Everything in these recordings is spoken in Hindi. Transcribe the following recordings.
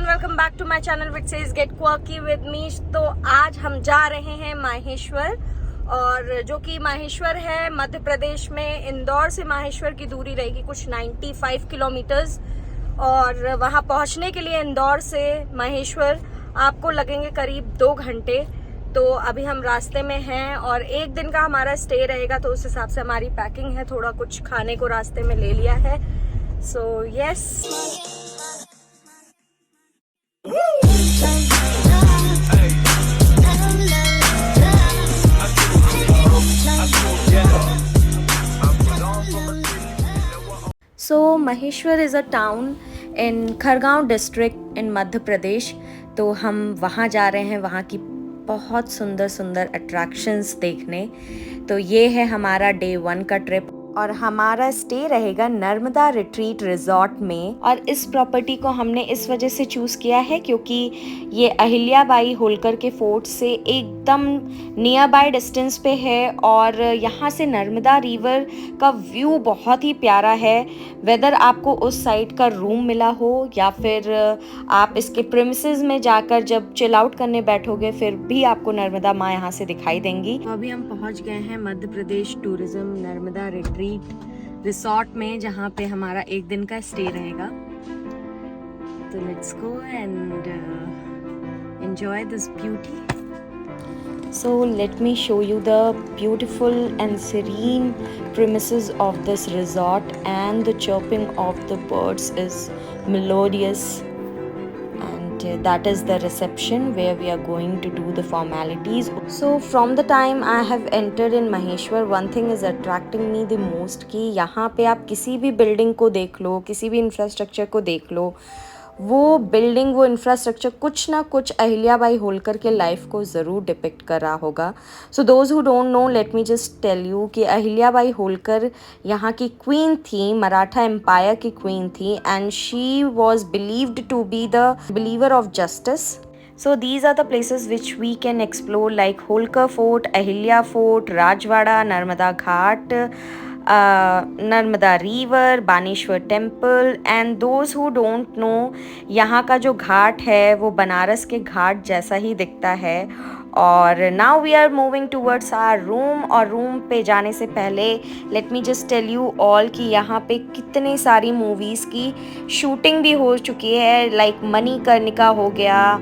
Welcome back to my channel which says get quirky with me. तो आज हम जा रहे हैं माहेश्वर, और जो कि माहेश्वर है मध्य प्रदेश में। इंदौर से माहेश्वर की दूरी रहेगी कुछ 95 किलोमीटर्स, और वहां पहुंचने के लिए इंदौर से माहेश्वर आपको लगेंगे करीब 2 घंटे। तो अभी हम रास्ते में हैं और एक दिन का हमारा स्टे रहेगा, तो उस हिसाब से हमारी पैकिंग है। थोड़ा कुछ खाने को रास्ते में ले लिया है। So yes, So Maheshwar is a town in Khargone district in Madhya Pradesh. तो हम वहाँ जा रहे हैं, वहाँ की बहुत सुंदर सुंदर अट्रैक्शंस देखने। तो ये है हमारा डे 1 का ट्रिप, और हमारा स्टे रहेगा नर्मदा रिट्रीट रिजॉर्ट में। और इस प्रॉपर्टी को हमने इस वजह से चूज़ किया है क्योंकि ये अहिल्याबाई होलकर के फोर्ट से एकदम नियर बाय डिस्टेंस पे है, और यहाँ से नर्मदा रिवर का व्यू बहुत ही प्यारा है। वेदर आपको उस साइड का रूम मिला हो या फिर आप इसके प्रीमिसेस में जाकर जब चिल आउट करने बैठोगे, फिर भी आपको नर्मदा माँ यहाँ से दिखाई देंगी। तो अभी हम पहुँच गए हैं Madhya Pradesh tourism Narmada retreat resort में, जहाँ पे हमारा एक दिन का स्टे रहेगा। तो let's go and enjoy this beauty. So let me show you the beautiful and serene premises of this resort, and the chirping of the birds is melodious. And that is the reception where we are going to do the formalities. So from the time I have entered in Maheshwar, one thing is attracting me the most कि यहाँ पे आप किसी भी बिल्डिंग को देख लो, किसी भी इंफ्रास्ट्रक्चर को देख लो, वो बिल्डिंग, वो इंफ्रास्ट्रक्चर कुछ ना कुछ अहिल्याबाई होलकर के लाइफ को ज़रूर डिपिक्ट कर रहा होगा। So those who don't know, let me just tell you कि अहिल्याबाई होलकर यहाँ की क्वीन थी, मराठा एम्पायर की क्वीन थी, and she was believed to be the believer of justice. So these are the places which we can explore, like Holkar Fort, Ahilya Fort, Rajwada, Narmada Ghat, Narmada River, Baneshwar Temple, and those who don't know, यहाँ का जो घाट है वो बनारस के घाट जैसा ही दिखता है। और now we are moving towards our room, और रूम पे जाने से पहले let me just tell you all कि यहाँ पे कितने सारी मूवीज़ की शूटिंग भी हो चुकी है, लाइक मणिकर्णिका हो गया,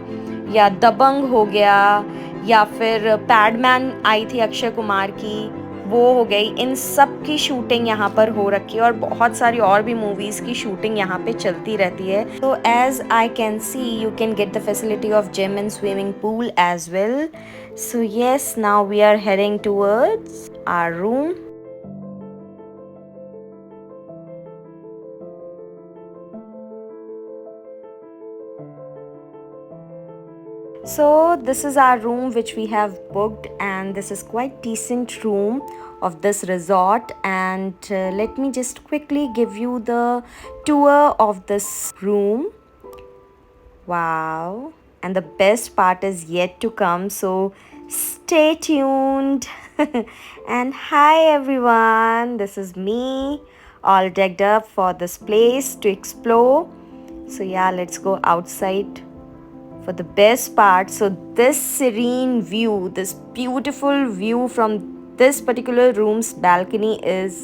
या दबंग हो गया, या फिर पैडमैन आई थी अक्षय कुमार की, वो हो गई। इन सब की शूटिंग यहाँ पर हो रखी है, और बहुत सारी और भी मूवीज़ की शूटिंग यहाँ पे चलती रहती है। तो as I can see you can get the facility of gym and swimming pool as well. So yes, now we are heading towards our room. So this is our room which we have booked, and this is quite decent room of this resort. And let me just quickly give you the tour of this room. Wow, and the best part is yet to come, so stay tuned. And hi everyone, this is me all decked up for this place to explore. So yeah, let's go outside for the best part. So this serene view, this beautiful view from this particular room's balcony is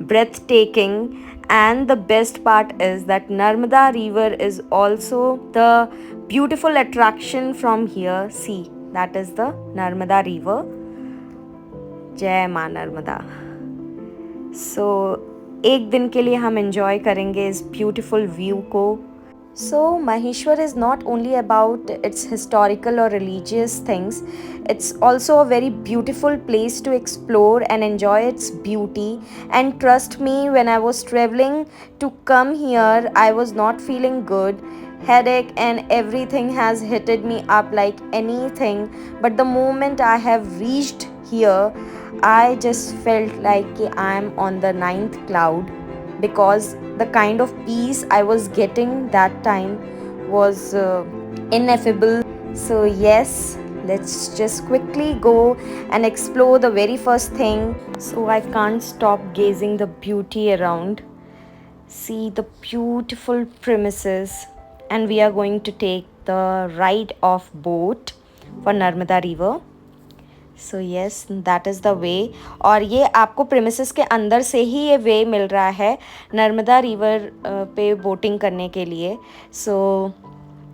breathtaking. And the best part is that Narmada River is also the beautiful attraction from here. See, that is the Narmada River. Jai Maa Narmada. So एक दिन के लिए हम enjoy करेंगे इस beautiful view को। So Maheshwar is not only about its historical or religious things, it's also a very beautiful place to explore and enjoy its beauty. And trust me, when I was traveling to come here, I was not feeling good. Headache and everything has hitted me up like anything. But the moment I have reached here, I just felt like I am on the 9th cloud, because the kind of peace I was getting that time was ineffable. So yes, let's just quickly go and explore the very first thing. So I can't stop gazing the beauty around. See the beautiful premises, and we are going to take the ride of boat for Narmada River. So yes that is the way. और ये आपको प्रेमिसेस के अंदर से ही ये वे मिल रहा है नर्मदा रिवर पे बोटिंग करने के लिए. So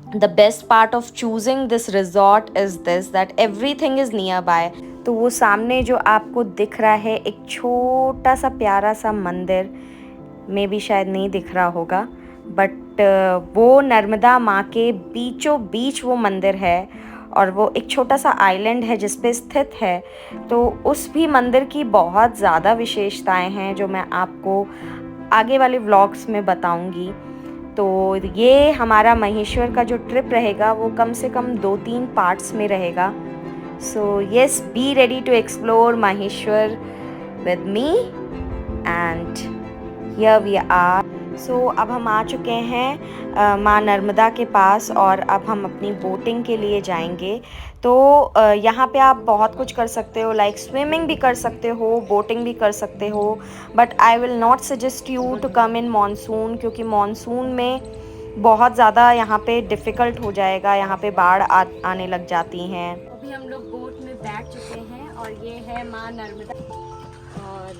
the best part of choosing this resort is this that everything is near by. तो वो सामने जो आपको दिख रहा है एक छोटा सा प्यारा सा मंदिर, मे भी शायद नहीं दिख रहा होगा, बट वो नर्मदा माँ के बीचों बीच वो मंदिर है और वो एक छोटा सा आइलैंड है जिस पे स्थित है. तो उस भी मंदिर की बहुत ज़्यादा विशेषताएं हैं जो मैं आपको आगे वाले व्लॉग्स में बताऊंगी. तो ये हमारा महेश्वर का जो ट्रिप रहेगा वो कम से कम 2-3 पार्ट्स में रहेगा. So yes, be ready to explore Maheshwar with me and here we are. So अब हम आ चुके हैं माँ नर्मदा के पास और अब हम अपनी बोटिंग के लिए जाएंगे. तो यहाँ पे आप बहुत कुछ कर सकते हो, लाइक स्विमिंग भी कर सकते हो, बोटिंग भी कर सकते हो, but I will not suggest you to come in monsoon, क्योंकि मानसून में बहुत ज़्यादा यहाँ पे डिफ़िकल्ट हो जाएगा, यहाँ पे बाढ़ आने लग जाती हैं. अभी हम लोग बोट में बैठ चुके हैं और ये है माँ नर्मदा और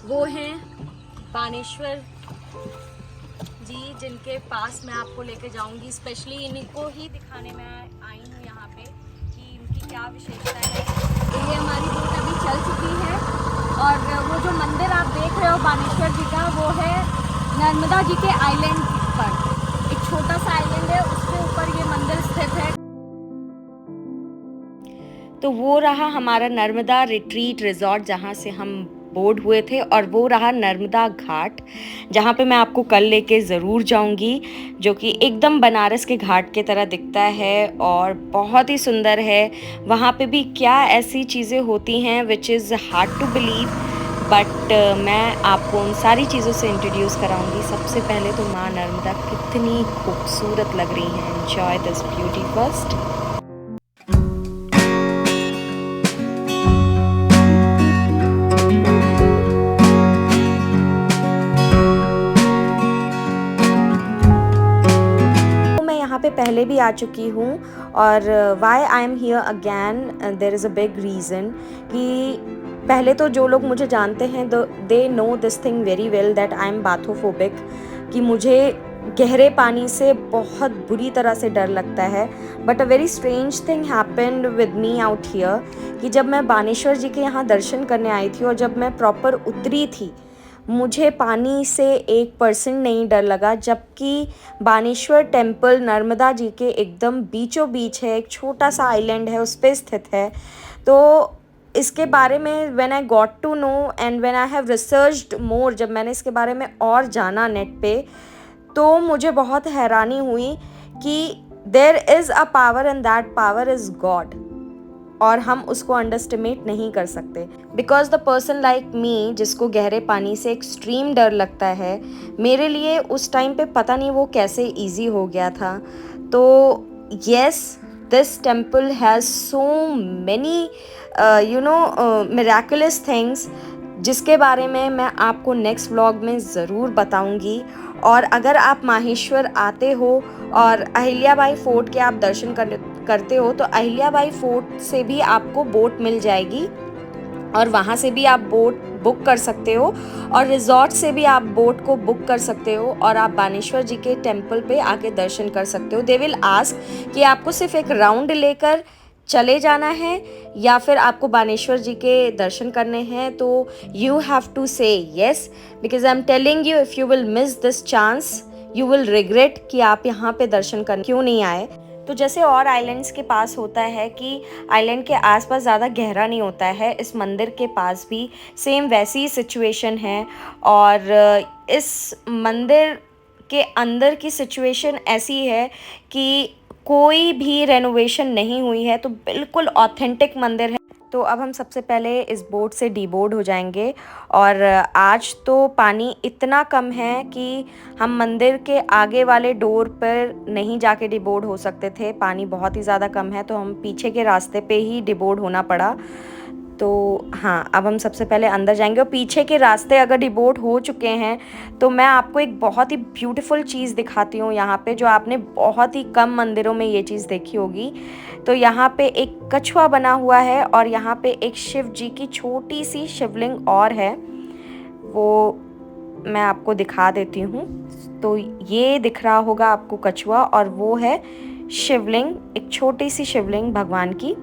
वो हैं बानेश्वर जी, जिनके पास मैं आपको लेके जाऊंगी. स्पेशली इनको ही दिखाने में आई हूँ यहाँ पे कि इनकी क्या विशेषता है. तो ये हमारी बोट अभी चल चुकी है और वो जो मंदिर आप देख रहे हो बानेश्वर जी का, वो है नर्मदा जी के आइलैंड पर. एक छोटा सा आइलैंड है, उसके ऊपर ये मंदिर स्थित है. तो वो रहा हमारा नर्मदा रिट्रीट रिजॉर्ट जहाँ से हम बोर्ड हुए थे, और वो रहा नर्मदा घाट जहाँ पे मैं आपको कल लेके ज़रूर जाऊंगी, जो कि एकदम बनारस के घाट के तरह दिखता है और बहुत ही सुंदर है. वहाँ पे भी क्या ऐसी चीज़ें होती हैं which is hard to believe, but मैं आपको उन सारी चीज़ों से इंट्रोड्यूस कराऊंगी. सबसे पहले तो माँ नर्मदा कितनी खूबसूरत लग रही हैं. Enjoy this beauty first. पे पहले भी आ चुकी हूँ और why I am here again, there is a big reason कि पहले तो जो लोग मुझे जानते हैं they know this thing very well that I am bathophobic, कि मुझे गहरे पानी से बहुत बुरी तरह से डर लगता है. But a very strange thing happened with me out here कि जब मैं बानेश्वर जी के यहाँ दर्शन करने आई थी और जब मैं प्रॉपर उतरी थी, मुझे पानी से 1% नहीं डर लगा. जबकि बानेश्वर टेम्पल नर्मदा जी के एकदम बीचों बीच है, एक छोटा सा आइलैंड है, उस पर स्थित है. तो इसके बारे में when I got to know and when I have researched more, जब मैंने इसके बारे में और जाना नेट पे, तो मुझे बहुत हैरानी हुई कि there is a power and that power is God, और हम उसको अंडरस्टिमेट नहीं कर सकते. Because the person like me जिसको गहरे पानी से एक्सट्रीम डर लगता है, मेरे लिए उस टाइम पे पता नहीं वो कैसे इजी हो गया था. तो yes, this temple has so many miraculous things, जिसके बारे में मैं आपको नेक्स्ट व्लॉग में ज़रूर बताऊंगी. और अगर आप माहेश्वर आते हो और अहिल्याबाई फोर्ट के आप दर्शन करते हो, तो अहिल्याबाई फोर्ट से भी आपको बोट मिल जाएगी और वहाँ से भी आप बोट बुक कर सकते हो और रिजॉर्ट से भी आप बोट को बुक कर सकते हो और आप बानेश्वर जी के टेम्पल पे आके दर्शन कर सकते हो. दे विल आस्क कि आपको सिर्फ एक राउंड लेकर चले जाना है या फिर आपको बानेश्वर जी के दर्शन करने हैं. तो यू हैव टू से yes, because I am telling you, if you will miss this chance you will regret कि आप यहाँ पे दर्शन करने क्यों नहीं आए. तो जैसे और आइलैंड्स के पास होता है कि आइलैंड के आसपास ज़्यादा गहरा नहीं होता है, इस मंदिर के पास भी सेम वैसी सिचुएशन है. और इस मंदिर के अंदर की सिचुएशन ऐसी है कि कोई भी रेनोवेशन नहीं हुई है, तो बिल्कुल ऑथेंटिक मंदिर है. तो अब हम सबसे पहले इस बोट से डीबोर्ड हो जाएंगे और आज तो पानी इतना कम है कि हम मंदिर के आगे वाले डोर पर नहीं जाके डीबोर्ड हो सकते थे. पानी बहुत ही ज़्यादा कम है, तो हम पीछे के रास्ते पे ही डीबोर्ड होना पड़ा. तो हाँ, अब हम सबसे पहले अंदर जाएंगे और पीछे के रास्ते अगर डिवोट हो चुके हैं तो मैं आपको एक बहुत ही ब्यूटीफुल चीज़ दिखाती हूँ यहाँ पे, जो आपने बहुत ही कम मंदिरों में ये चीज़ देखी होगी। तो यहाँ पे एक कछुआ बना हुआ है और यहाँ पे एक शिव जी की छोटी सी शिवलिंग और है, वो मैं आपको दिखा देती हूँ। तो ये दिख रहा होगा आपको कछुआ, और वो है शिवलिंग, एक छोटी सी शिवलिंग भगवान की।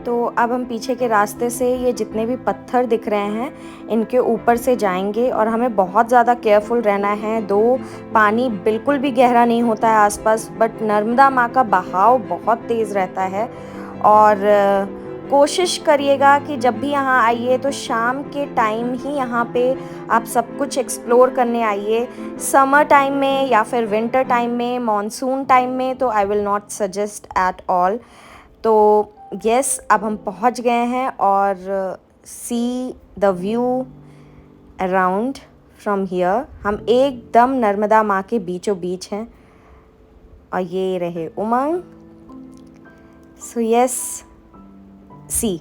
तो अब हम पीछे के रास्ते से ये जितने भी पत्थर दिख रहे हैं इनके ऊपर से जाएंगे, और हमें बहुत ज़्यादा केयरफुल रहना है। दो, पानी बिल्कुल भी गहरा नहीं होता है आसपास, बट नर्मदा माँ का बहाव बहुत तेज़ रहता है। और कोशिश करिएगा कि जब भी यहाँ आइए तो शाम के टाइम ही यहाँ पे आप सब कुछ एक्सप्लोर करने आइए। समर टाइम में या फिर विंटर टाइम में, मॉनसून टाइम में तो आई will not suggest at all. तो यस, अब हम पहुंच गए हैं और see the view around from here. हम एकदम नर्मदा माँ के बीचों बीच हैं, और ये रहे उमंग। सो यस, सी,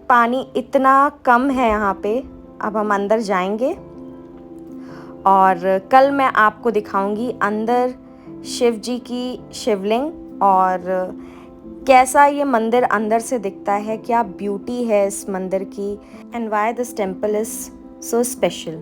पानी इतना कम है यहाँ पे। अब हम अंदर जाएंगे और कल मैं आपको दिखाऊंगी अंदर शिव जी की शिवलिंग, और कैसा ये मंदिर अंदर से दिखता है, क्या ब्यूटी है इस मंदिर की, and why this temple is so special.